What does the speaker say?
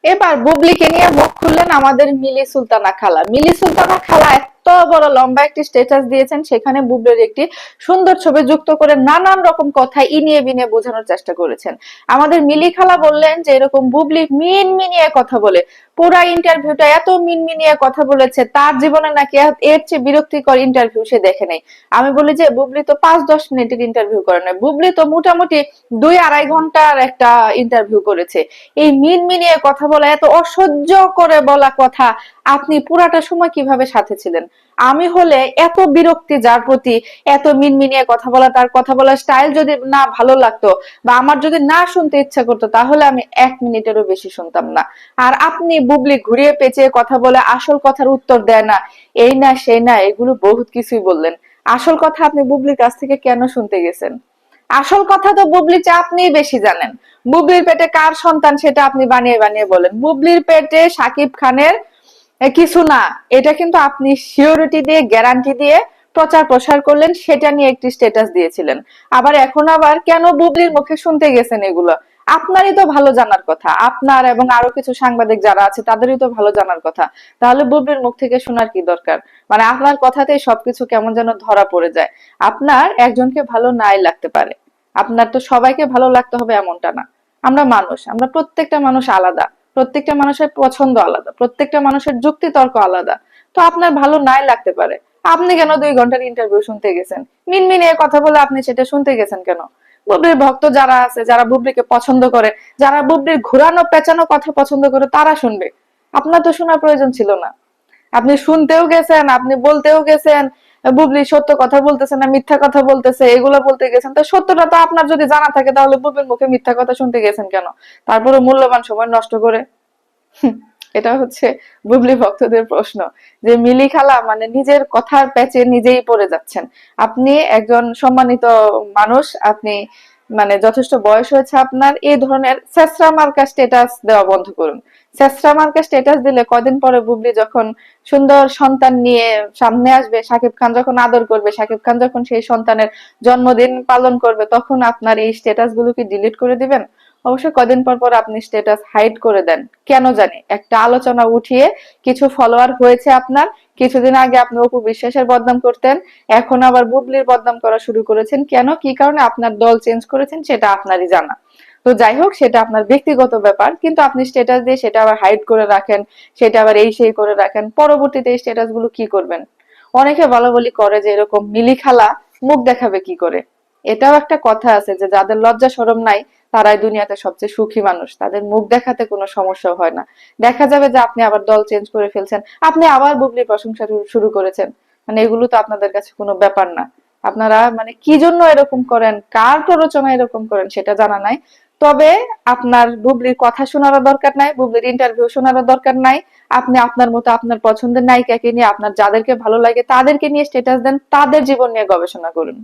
এবার বুবলিকে নিয়ে মুখ খুললেন আমাদের মিলি সুলতানা খালা। মিলি সুলতানা খালা এত বড় লম্বা একটি স্ট্যাটাস দিয়েছেন, সেখানে বুবলির একটি সুন্দর ছবি যুক্ত করে নানান রকম কথা ইনিয়ে বিনিয়ে বোঝানোর চেষ্টা করেছেন। আমাদের মিলি খালা বললেন যে এরকম বুবলি মিনিয়ে কথা বলে, পুরা ইন্টারভিউটা এত মিনিয়ে কথা বলেছে, তার জীবনে নাকি এর চেয়ে বিরক্তিকর ইন্টারভিউ সে দেখে নেই। আমি বলি যে বুবলি তো 5-10 মিনিটের ইন্টারভিউ করে না, বুবলি তো মোটামুটি 2-2.5 ঘন্টার একটা ইন্টারভিউ করেছে। এই মিনিয়ে কথা বলা, এত অসহ্য করে বলা কথা, আপনি পুরাটা সময় কিভাবে সাথে ছিলেন? আমি হলে এত বিরক্তি যার প্রতি, এত মিনমিনিয়ে কথা বলা, তার কথা বলার স্টাইল যদি না ভালো লাগতো বা আমার যদি না শুনতে ইচ্ছা করতো, তাহলে আমি 1 মিনিটেরও বেশি শুনতাম না। আর আপনি বুবলি ঘুরিয়ে পেঁচিয়ে কথা বলে আসল কথার উত্তর দেয় না, এই না সেই না, এগুলো বহুত কিছুই বললেন। আসল কথা আপনি বুবলির কাছ থেকে কেন শুনতে গেছেন? আসল কথা তো বুবলি চেয়ে আপনিই বেশি জানেন। বুবলির পেটে কার সন্তান সেটা আপনি বানিয়ে বানিয়ে বলেন। বুবলির পেটে সাকিব খানের কিছু না, এটা কিন্তু আপনি সিওরিটি দিয়ে, গ্যারান্টি দিয়ে প্রচার প্রসার করলেন, সেটা নিয়ে একটি স্ট্যাটাস দিয়েছিলেন। আবার এখন আবার কেন বুবলির মুখে শুনতে গেছেন এগুলো? আপনারই তো ভালো জানার কথা, আপনার এবং আরো কিছু সাংবাদিক যারা আছে তাদেরই তো ভালো জানার কথা। তাহলে বুবলির মুখ থেকে শোনার কি দরকার? মানে আপনার কথাতেই সবকিছু কেমন যেন ধরা পড়ে যায়। আপনার একজনকে ভালো নাই লাগতে পারে, আপনার তো সবাইকে ভালো লাগতে হবে এমনটা না। আমরা মানুষ, আমরা প্রত্যেকটা মানুষ আলাদা, প্রত্যেকটা মানুষের পছন্দ আলাদা, প্রত্যেকটা মানুষের যুক্তি তর্ক আলাদা। তো আপনার ভালো নাই লাগতে পারে, আপনি কেন 2 ঘন্টার ইন্টারভিউ শুনতে গেছেন? মিনমিনে কথা বলে আপনি সেটা শুনতে গেছেন কেন? বুবলির ভক্ত যারা আছে, যারা বুবলিকে পছন্দ করে, যারা বুবলির ঘুরানো পেঁচানো কথা পছন্দ করে, তারা শুনবে। আপনার তো শোনার প্রয়োজন ছিল না। আপনি শুনতেও গেছেন, আপনি বলতেও গেছেন বুবলি সত্য কথা বলতেছে না মিথ্যা কথা বলতেছে, এগুলো বলতে গেছেন। তো সত্যটা তো আপনার যদি জানা থাকে, তাহলে বুবলির মুখে মিথ্যা কথা শুনতে গেছেন কেন? তারপরে মূল্যবান সময় নষ্ট করে। এটা হচ্ছে বুবলি ভক্তদের প্রশ্ন, যে মিলি খালা মানে নিজের কথার প্যাচে নিজেই পড়ে যাচ্ছেন। আপনি একজন সম্মানিত মানুষ, আপনি মানে যথেষ্ট বয়স হয়েছে আপনার, এই ধরনের ছেঁচড়া মার্কা স্ট্যাটাস দেওয়া বন্ধ করুন। ছেঁচড়া মার্কা স্ট্যাটাস দিলে কদিন পরে বুবলি যখন সুন্দর সন্তান নিয়ে সামনে আসবে, শাকিব খান যখন আদর করবে, শাকিব খান যখন সেই সন্তানের জন্মদিন পালন করবে, তখন আপনার এই স্ট্যাটাস গুলো কি ডিলিট করে দিবেন? অবশ্যই কদিন পর পর আপনি স্ট্যাটাস হাইড করে দেন, কেন জানি একটা আলোচনা উঠিয়ে কিছু ফলোয়ার হয়েছে আপনার। কিছুদিন আগে আপনি অপু বিশ্বাসের বদনাম করতেন, এখন আবার বুবলির বদনাম করা শুরু করেছেন। কেন, কি কারণে আপনার দল চেঞ্জ করেছেন সেটা আপনারই জানা। তো যাই হোক, সেটা আপনার ব্যক্তিগত ব্যাপার, কিন্তু আপনি স্ট্যাটাস দিয়ে সেটা আবার হাইড করে রাখেন, সেটা আবার এই সেই করে রাখেন, পরবর্তীতে এই স্ট্যাটাস গুলো কি করবেন? অনেকে বলা বলি করে যে এরকম মিলি খালা মুখ দেখাবে কি করে। এটাও একটা কথা আছে যে যাদের লজ্জা শরম নাই, তারাই দুনিয়াতে সবচেয়ে সুখী মানুষ, তাদের মুখ দেখাতে কোনো সমস্যা হয় না। দেখা যাবে যে আপনি আবার দল চেঞ্জ করে ফেলছেন, আপনি আবার বুবলির প্রশংসা শুরু করেছেন। মানে এগুলো তো আপনাদের কাছে কোনো ব্যাপার না। আপনারা মানে কি জন্য এরকম করেন, কার প্ররোচনা এরকম করেন সেটা জানা নাই। তবে আপনার বুবলির কথা শোনারও দরকার নাই, বুবলির ইন্টারভিউ শোনারও দরকার নাই। আপনি আপনার মতো আপনার পছন্দের নায়িকাকে নিয়ে, আপনার যাদেরকে ভালো লাগে তাদেরকে নিয়ে স্ট্যাটাস দেন, তাদের জীবন নিয়ে গবেষণা করুন।